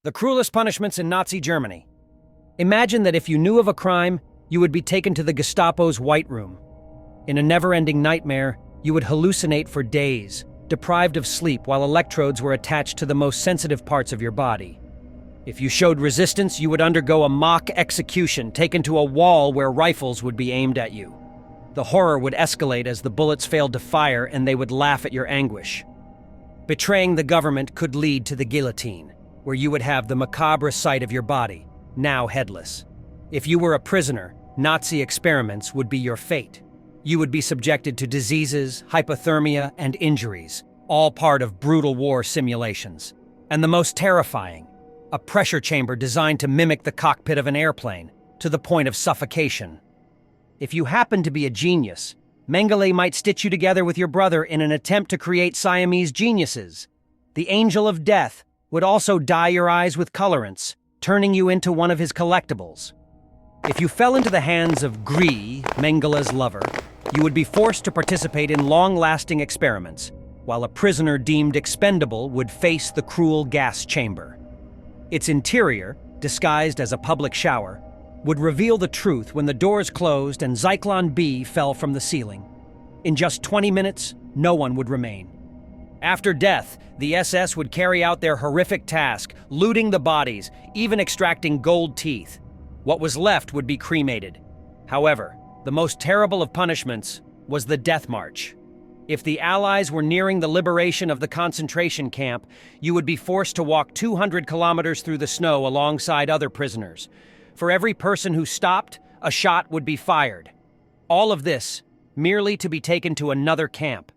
The cruelest punishments in Nazi Germany. Imagine that if you knew of a crime, you would be taken to the Gestapo's White Room. In a never-ending nightmare, you would hallucinate for days, deprived of sleep while electrodes were attached to the most sensitive parts of your body. If you showed resistance, you would undergo a mock execution, taken to a wall where rifles would be aimed at you. The horror would escalate as the bullets failed to fire and they would laugh at your anguish. Betraying the government could lead to the guillotine, where you would have the macabre sight of your body, now headless. If you were a prisoner, Nazi experiments would be your fate. You would be subjected to diseases, hypothermia, and injuries, all part of brutal war simulations. And the most terrifying, a pressure chamber designed to mimic the cockpit of an airplane, to the point of suffocation. If you happen to be a genius, Mengele might stitch you together with your brother in an attempt to create Siamese geniuses. The Angel of Death would also dye your eyes with colorants, turning you into one of his collectibles. If you fell into the hands of Gree, Mengele's lover, you would be forced to participate in long-lasting experiments, while a prisoner deemed expendable would face the cruel gas chamber. Its interior, disguised as a public shower, would reveal the truth when the doors closed and Zyklon B fell from the ceiling. In just 20 minutes, no one would remain. After death, the SS would carry out their horrific task, looting the bodies, even extracting gold teeth. What was left would be cremated. However, the most terrible of punishments was the death march. If the Allies were nearing the liberation of the concentration camp, you would be forced to walk 200 kilometers through the snow alongside other prisoners. For every person who stopped, a shot would be fired. All of this merely to be taken to another camp.